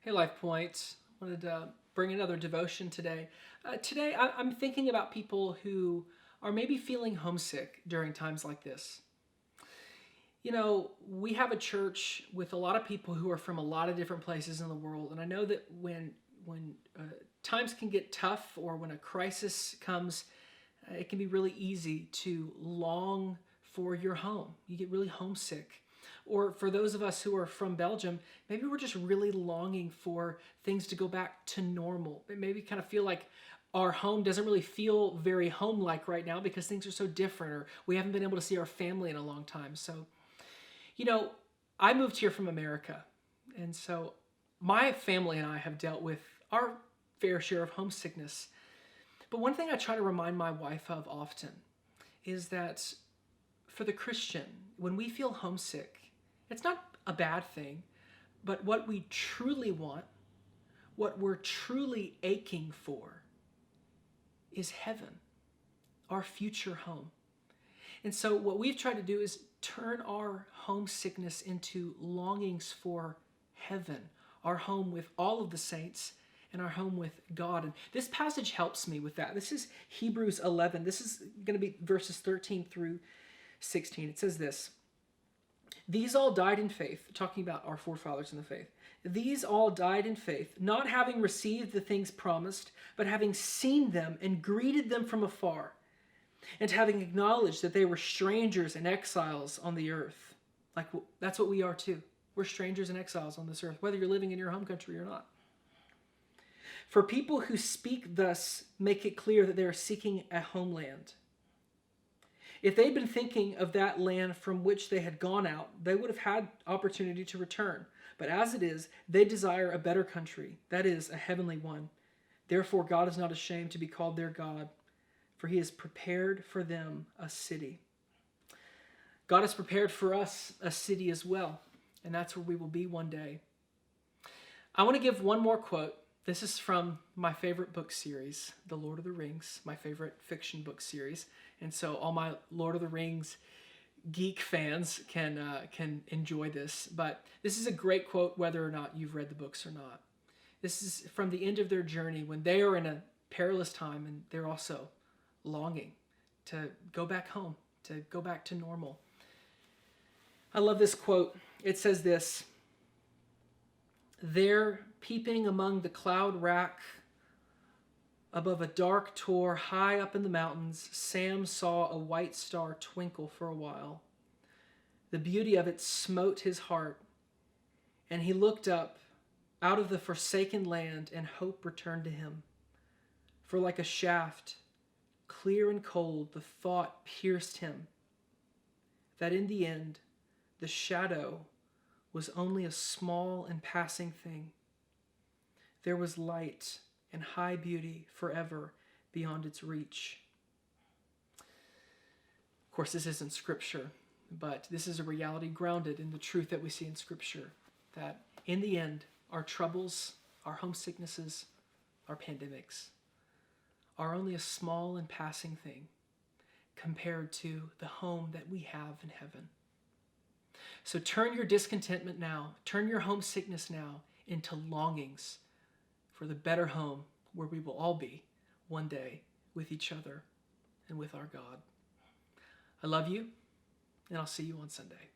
Hey, Lifepoint. Wanted to bring another devotion today. I'm thinking about people who are maybe feeling homesick during times like this. You know, we have a church with a lot of people who are from a lot of different places in the world, and I know that when times can get tough or when a crisis comes, it can be really easy to long for your home. You get really homesick. Or for those of us who are from Belgium, maybe we're just really longing for things to go back to normal. Maybe kind of feel like our home doesn't really feel very home-like right now because things are so different, or we haven't been able to see our family in a long time. So, you know, I moved here from America, and so my family and I have dealt with our fair share of homesickness. But one thing I try to remind my wife of often is that for the Christian, when we feel homesick, it's not a bad thing, but what we truly want, what we're truly aching for, is heaven, our future home. And so, what we've tried to do is turn our homesickness into longings for heaven, our home with all of the saints and our home with God. And this passage helps me with that. This is Hebrews 11. This is going to be verses 13 through 16. It says this: These all died in faith, talking about our forefathers in the faith. These all died in faith, not having received the things promised, but having seen them and greeted them from afar, and having acknowledged that they were strangers and exiles on the earth. Like, that's what we are too. We're strangers and exiles on this earth, whether you're living in your home country or not. For people who speak thus make it clear that they are seeking a homeland. If they'd been thinking of that land from which they had gone out, they would have had opportunity to return. But as it is, they desire a better country, that is, a heavenly one. Therefore, God is not ashamed to be called their God, for he has prepared for them a city. God has prepared for us a city as well, and that's where we will be one day. I want to give one more quote. This is from my favorite book series, The Lord of the Rings, my favorite fiction book series. And so all my Lord of the Rings geek fans can enjoy this. But this is a great quote whether or not you've read the books or not. This is from the end of their journey when they are in a perilous time and they're also longing to go back home, to go back to normal. I love this quote. It says this: There, peeping among the cloud rack above a dark tor high up in the mountains, Sam saw a white star twinkle for a while. The beauty of it smote his heart, and he looked up out of the forsaken land, and hope returned to him. For like a shaft, clear and cold, the thought pierced him that in the end, the shadow was only a small and passing thing. There was light and high beauty forever beyond its reach. Of course, this isn't scripture, but this is a reality grounded in the truth that we see in scripture, that in the end, our troubles, our homesicknesses, our pandemics are only a small and passing thing compared to the home that we have in heaven. So turn your discontentment now, turn your homesickness now into longings for the better home where we will all be one day with each other and with our God. I love you, and I'll see you on Sunday.